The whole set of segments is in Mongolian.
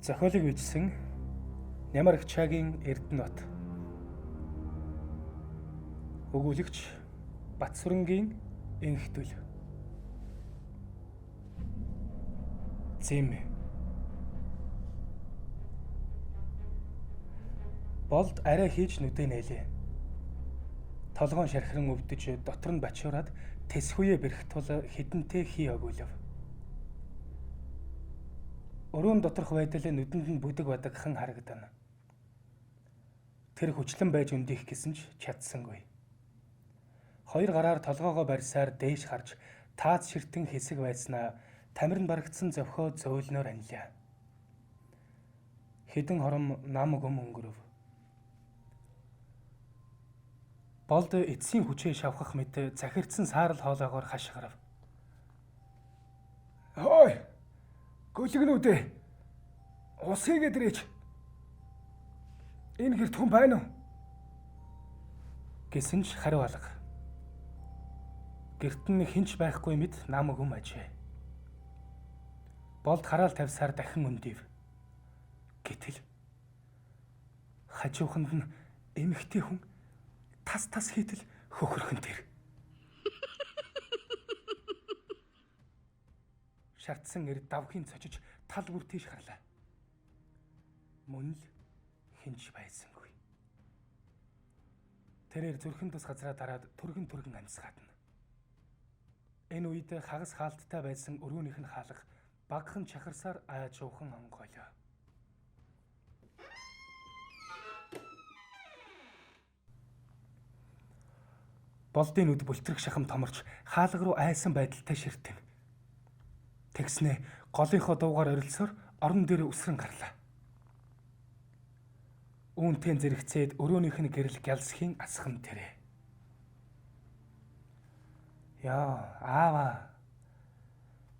Зохиолыг бичсэн Нямарагчаагийн Эрдэнэбат. Өгүүлэгч Батсүрэнгийн Энхтэл. Зэм. Болд арай хийж нүдэ нээлээ. Толгоон шархиран өвдөж дотор нь бачуураад тэсхүе бэрх тул хідэнтэй хий өгүүлв. Өрөөнд доторх байдал нүдэнд нь бүдэг бадагхан харагдана. Тэр хүчлэн байж өндих гэсэн ч чадсангүй. Хоёр гараар толгоогоо барьсаар дээш харж таац ширтэн хэсэг байснаа тамирн барагдсан зовхоо зөөлнөр анилаа. Хэдэн хором нам гүм өнгөрөв. Болд эцсийн хүчээ шавхах мэт захирдсан саарл хоолоогоор хаш гарав. Хой! Гөлгнүүдээ! Усыг эдрээч! Энэ гэрт хүн байна уу? Гэсэн ч хариу алга. Гэрт нь хинч байхгүй мэт нам гүм ажээ. Болд хараал тавьсаар дахин өндив. Гэтэл хажууханд нь эмэгтэй хүн тас хийтэл хөхөрхөн тэр. Шартсан эр давхын цочиж тал бүр тийш харлаа. Мөн л хинч байсангүй. Тэрээр зүрхэн тус газраа дараад түргэн амьсгаадна. Энэ үед хагас хаалттай байсан өрөөнийх нь хаалга багхан чахарсаар аажуухан онгойлоо. Болдын үд бүлтрэх шахам томорч хаалга руу айсан байдалтай ширтэн. Тэгснэ голынхоо дуугаар орилсоор орон дээр үсрэн гарлаа. Үүнтэй зэрэгцээд өрөөнийх нь гэрэл гялсхийн асхам тэрэ. Яа, аава.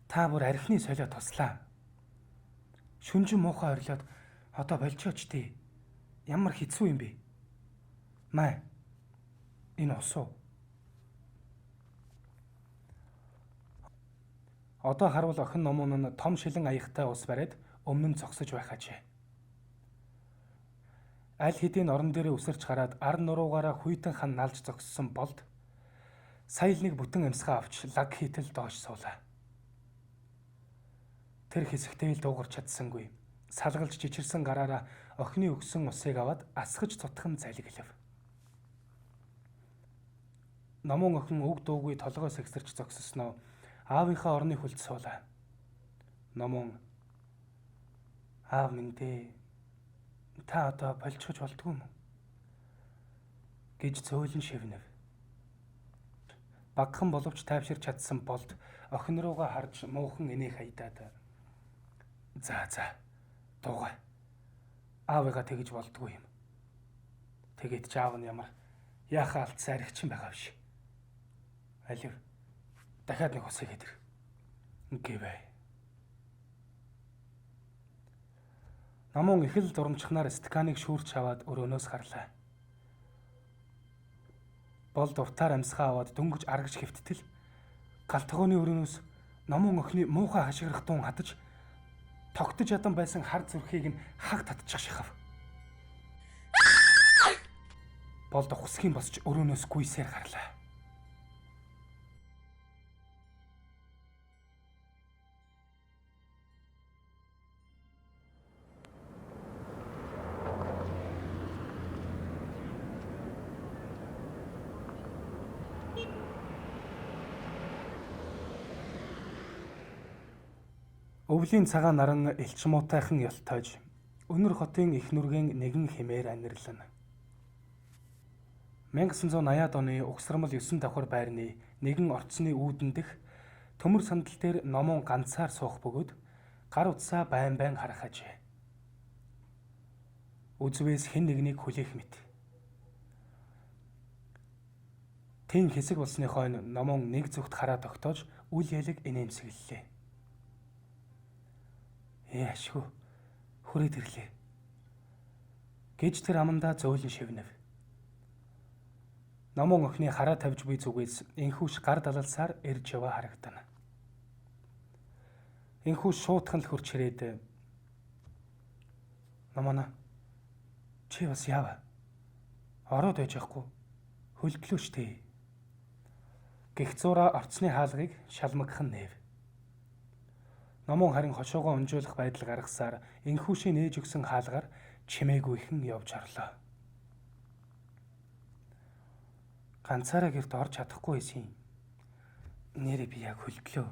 Та бүр архины солио туслаа. Шүнжин муухай орлоод одоо болчооч тий. Ямар хэцүү юм бэ? Маа. Энэ усуу. Одоо харвал охин номон нь том шилэн аягтай ус бариад өмнө нь зогсож байх ажээ. Аль хэдийн орон дээрээ үсэрч гараад ар нуруугаараа хүйтэн хан налж зогссон Болд сая нэг бүтэн амьсгаа авч лаг хийтэл доош суулаа. Тэр хэсэгтэй л дуугарч чадсангүй. Салгалж жичирсэн гараараа охины өгсөн усыг аваад асгаж цутхан залгилав. Номон охин үг дуугүй толгоос ихсэрч зогссноо аавынхаа орны хүлд суулаа. Номон аав минь дээ. Та одоо болчихж болдгүй юм гэж зөөлөн шивнэв. Багхан боловч тайвширч чадсан Болд охин руугаа харж муухан инээх хайдаад. За дуугаа. Аавыгаа тэгж болдгүй юм. Тэгээд ч аав нь ямар яахаа алдсан аригчин байгаа биш. Алив дахиад нэг усыг эдэр. Гэвэ. Намун их л дурамчхнаар стаканыг шүүрч аваад өрөөнөөс гарлаа. Болд уртаар амьсгаа аваад дөнгөж аргаж хэвттэл галтгооны өрөөнөөс намун охины муухай хашгирах тун хатаж тогтож ядан байсан хар зүрхийг нь хаг татчих шахав. Болд ухсхийн босч өрөөнөөс гүйсээр гарлаа. Өвлийн цагаан наран элч муутайхан ёлтойж өнөр хотын их нүргэн нэгэн хэмээр анирилна. 1980-ад оны угсармал 9 давхар байрны нэгэн орцны үүдэн дэх төмөр сандал дээр номон ганцаар суух бөгөөд гар утсаа байн харах ажээ. Үзвээс хэн нэгнийг хүлээх мэт. Тэн хэсэг болсны хойно номон нэг зүгт хараа тогтоож үл ялэг инээмсэглэлээ. Яашгүй хүрээд ирлээ гэж тэр амандаа зөөлөн шивнэв. Номон охины хараа тавьж буй зүгээс энхүүш гар далалсаар ирж яваа харагдана. Энхүү шуутхан л хурч ирээд Номоно чи бас яава. Ороод байж яахгүй. Хөлдлөө штэ. Гэх зураа орцны хаалгыг шалмагхан нээв. Номон харин хошоогоо унжуулах байдал гаргасаар энхүүшээ нээж өгсөн хаалгаар чимээгүй ихэн явж орлоо. Ганцаараа гэрт орж чадахгүй байсан. Нэрээ би яг хөлдлөө.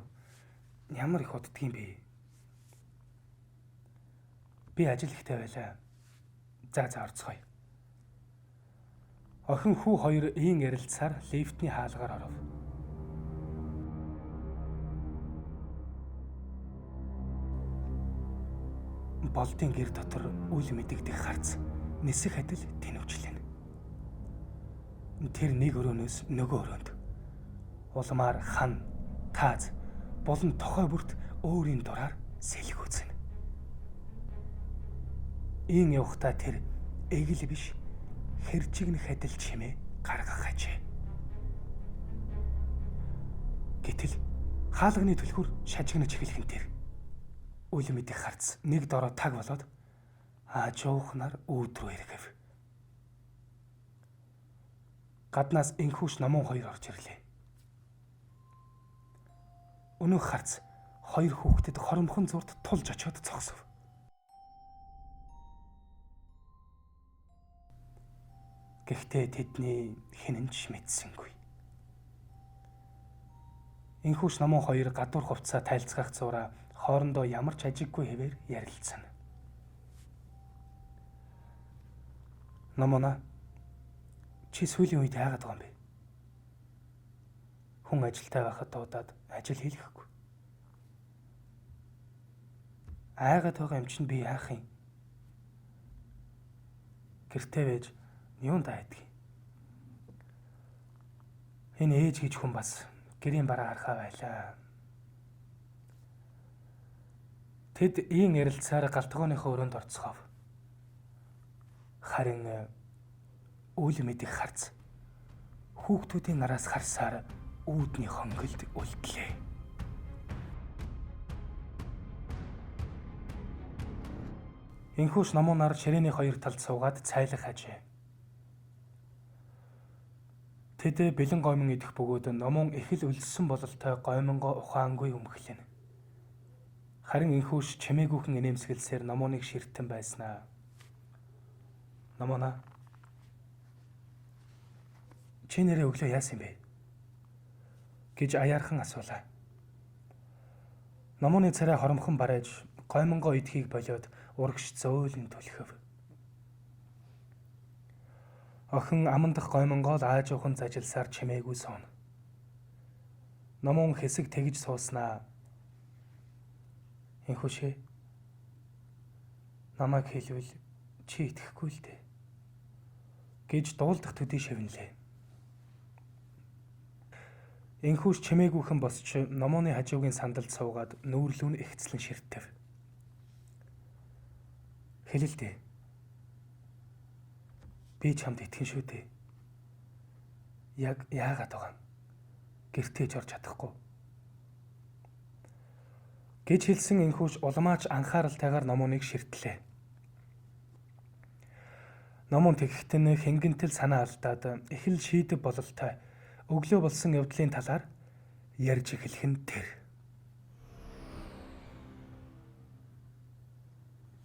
Ямар их уддгийм бэ? Би ажил ихтэй байлаа. За орцгоё. Охин хүү хоёр ийн ярилцсаар лифтний хаалгаар оров. Болдын гэр дотор үл мэдэгдэх харц нисэх адил тэнвчлэн. Тэр нэг өрөөнөөс нөгөө өрөөнд улмаар хан, тааз болон тохой бүрт өөрийн дураар сэлгүүцэн. Ийн явахдаа тэр эгэл биш хэржигнэх адил чимээ гаргах ажээ. Гэтэл хаалганы түлхүүр шажигнаж эхлэхэн тэр үл мэдэх харц нэг дороо таг болоод аажуухнаар үүд рүү эргэв. Гаднаас энхүүш номон хоёр орж ирлээ. Өнөөх харц хоёр хүүхдэд хоромхон зурд тулж очиод цогсов. Гэхдээ тэдний хэн ч мэдсэнгүй. Энхүүш номон хоёр гадуур хувцаа тайлцгаах зураа хоорондоо ямар ч ажиггүй хэвээр ярилцсан. Номоно чи сүүлийн үед яагаад байгаа юм бэ? Хүн ажилтай байхад дуудаад ажил хийлгэхгүй. Айгаад байгаа юм чинь би яах юм? Гэртээ байж юунд айдаг? Энэ ээж гэж хүн бас гэрийн бараа харахаа байлаа. Тэд ийн ярилцсаар галтгооныхоо өрөөнд орцгов. Харин үл мэдэх харц хүүхдүүдийн араас харсаар үүдний хонголд үлдлээ. Энхүүш номон нар ширээний хоёр талд суугаад цайлах ажээ. Тэд бэлэн гомон идэх бөгөөд номон их л өлссөн бололтой гомонгоо ухаангүй өмглэн. Харин энхүүш чимээгүйхэн инээмсэглсээр номоныг ширтэн байснаа. Номоно чи нэрээ өглөө яасан бэ? Гэж аяархан асуулаа. Номоны царай хоромхон барайж гомонгоо идхийг болоод урагш зөөлөн түлхэв. Охин амандах гомонгоо л аажуухан зажилсаар чимээгүй сууна. Номон хэсэг тэгж сууснаа. Энхүүшээ намайг хэлвэл чи итгэхгүй л дээ гэж дуулдах төдий шивнэлээ. Энхүүш чимээгүйхэн босч номооны хажуугийн сандалд суугаад нүүрлүүн ихцлэн ширтэв. Хэлэлдээ. Би чамд итгэн шүү дээ. Яг яагаад байгаа юм? Гэртээж орж чадахгүй. Гэж хэлсэн энхүүш улмаач анхааралтайгаар номоныг ширтлээ. Номон тэгэхдээ хэнгэнтэл санаа алдаад их л шийдэв бололтой өглөө болсон явдлын талаар ярьж эхлэх нь тэр.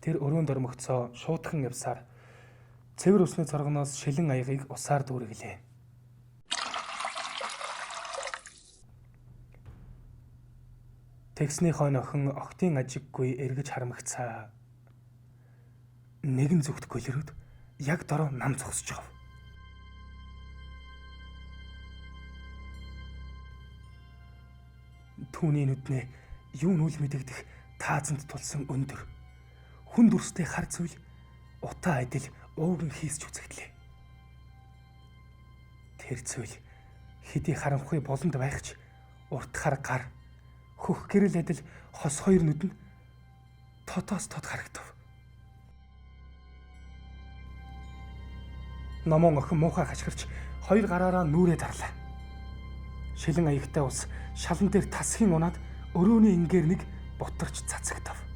Тэр өрөөнд ормогцоо шуудхан явсаар цэвэр усны цоргоноос шилэн аягыг усаар дүүрэглээ. Тэгсний хойно охин октын ажиггүй эргэж харамгцаа. Нэгэн зүгт гөлрөөд яг дороо нам зогсож байгаа. Түүний нүднээ юу нүл мэдэгдэх таазанд тулсан өндөр хүн дүрстэй хар зүйл утаа адил ууган хийсч үзэгдлээ. Тэр зүйл хэдий харанхуй болонд байхч уртхаар гар хөх гэрэл адил хос хоёр нүд нь тотоос тод харагдав. Номон охин муухай хашгирч хоёр гараараа нүрээ дарлаа. Шилэн аягтай ус шалан дээр тасхийн унаад өрөөний ингээр нэг бутарч цацагтав.